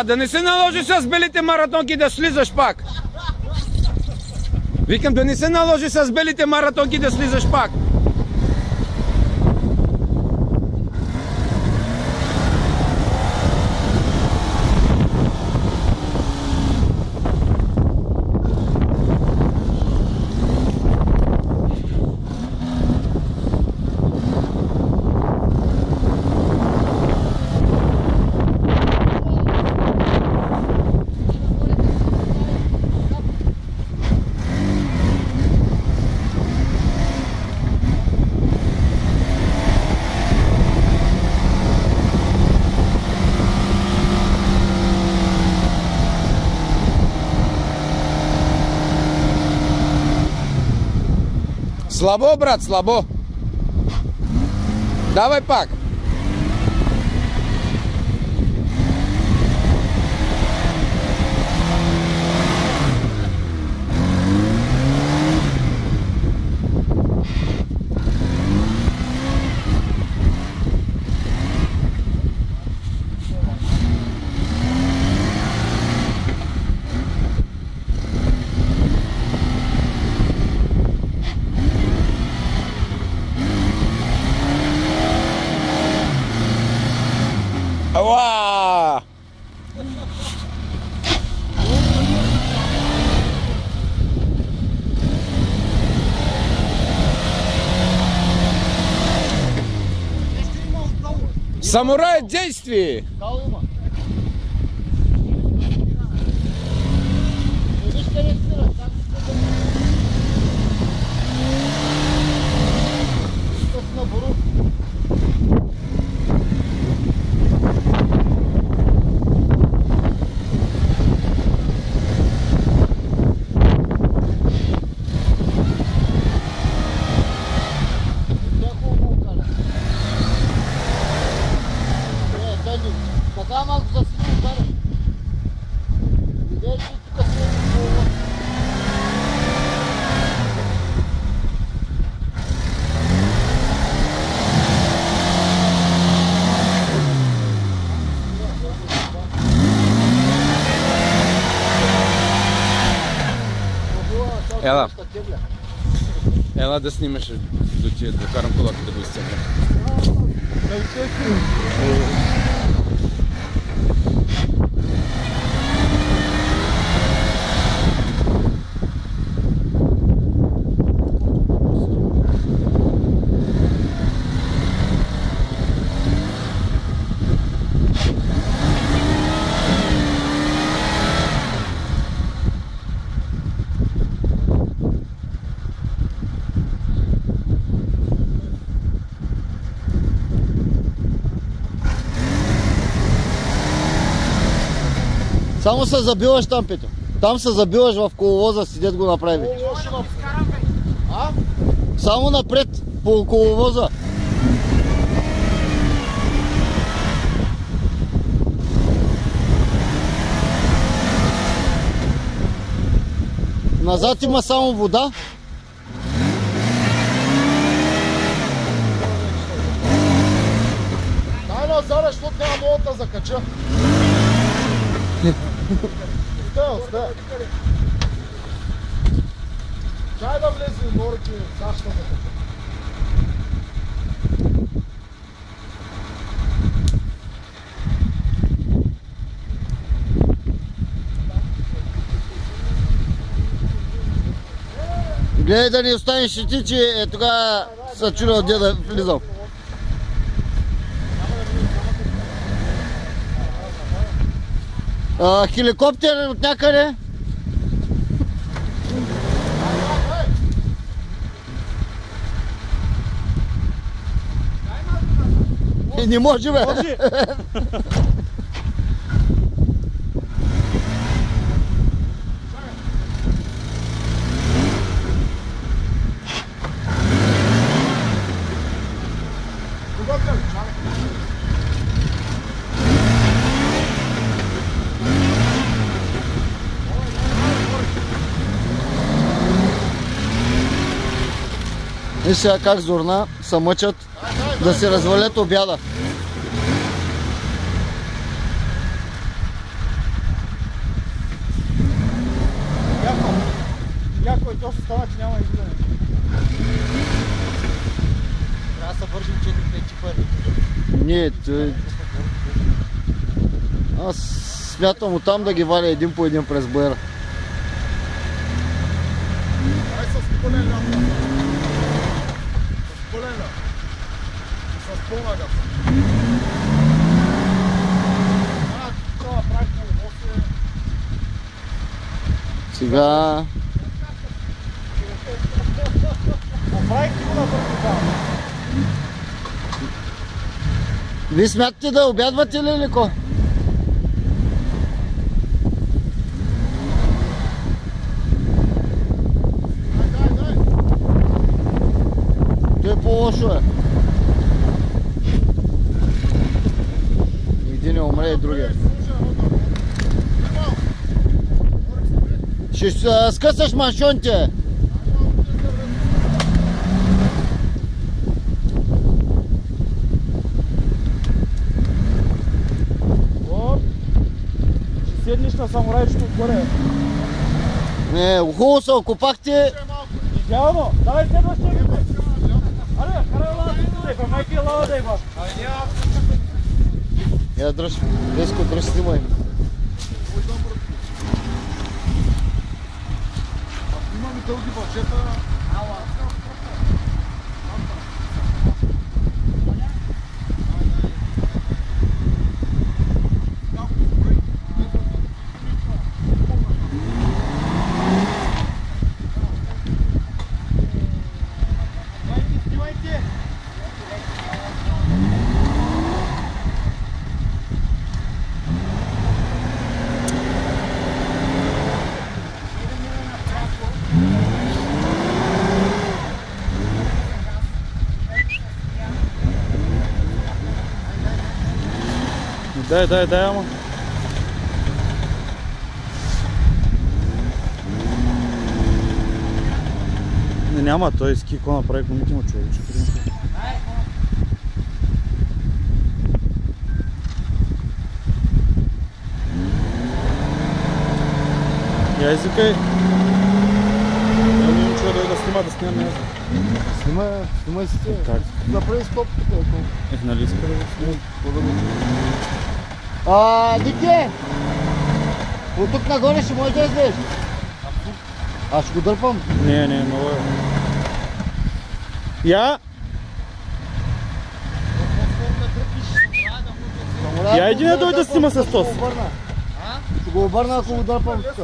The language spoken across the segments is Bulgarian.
да не се наложи с белите маратонки да слизаш пак. Викам, да не се наложи с белите маратонки да слизаш пак. Слабо, брат, слабо. Давай пак. Уа! Самурай в действии! Ела. Ела да снимаш до тия, да карам колата да го изцепя. Само се забиваш там, Петю. Там се забиваш в коловоза, си дед го направи. Само напред по коловоза. Назад има само вода. Дай назад, защото няма мога да закача. Оставя. Чай да влезе норки, Сашка да закача. Гледай да ни останеш и ти, че тогава се чудя где да влизам. Хеликоптер от някъде. Не може, бе. И сега как Зорна се мъчат да си развалят обяда. то се става, че няма изгледане. Трябва да се вържим 4-5 чипа. Не, той... Аз смятам оттам да ги валя един по един през бъра. Ай с колен ляпа. С колен ляпа. И с пълна гъпа. Това прави половосе. Сега... Направи кило на бързо. Вие смятате да обядвате ли или ко? Той по-лошо е. Един умре и другия. Ще скъсаш маншоните. Седнеш на самурайчето отгоре. Не, хубаво се окопахте. Идеално! Давай следващия бе! Аре, карай лава да иба, майки лава да иба! Я дръж, резко дръж, снимай. Имаме дълги бълчета. Дай, ама. Не, няма, той ски какво направи, комите му човече. Я извикай. Не им чува да снима, да снимам не знам. Снимай си те. Как? Направи стоп тук. Нали иска да го снимам? Дике! От тук нагоре ще може да излезеш. Аз ще го дърпам. Не, много е. Я? Я иди не дойде да снима с тос. Ще го обърна, ако го дърпам тук.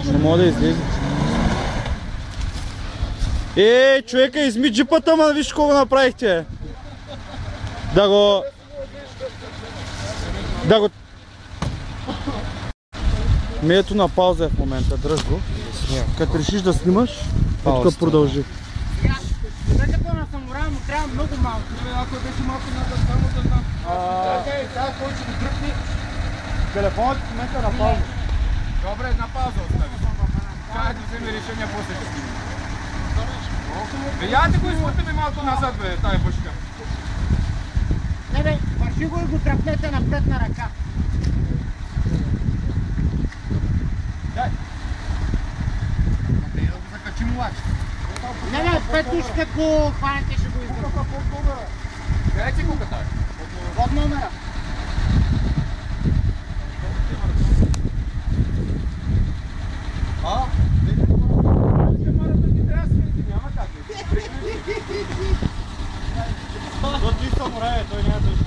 Не мога да излезе. Човека, изми джипата, ма виж какво направихте. Да го... Ето на пауза е в момента, дръж го. Като решиш да снимаш, тук продължи. Дъката на самурая му трябва много малко. Ако беше малко надо, само да знам. Сега кой ще го дръпни? Телефонът в момента на пауза. Добре, на пауза остави. Чакай да вземе решение после ще снимем. Яйте го изпъте ми малко назад, бе, тая бъшка. Не бе, върши го и го тръпнете напред на ръка. Дай. Трябва да го закачим лач. Не бе, петушка го хванете, ще го издържа. Къде ти куката? Под номера. Той няма да ще.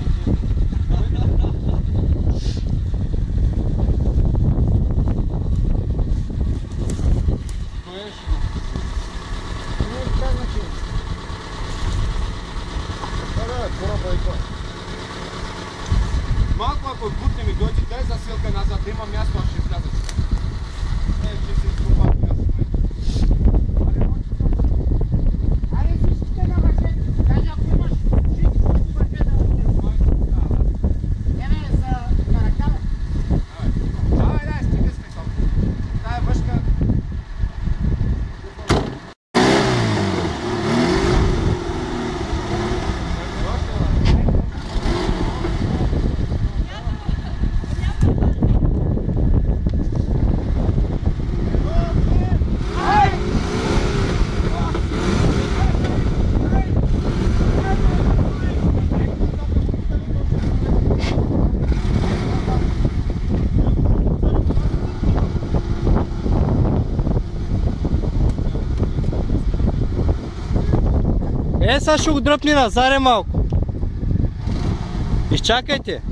Е, сега ще го дръпни назаре малко. Изчакайте.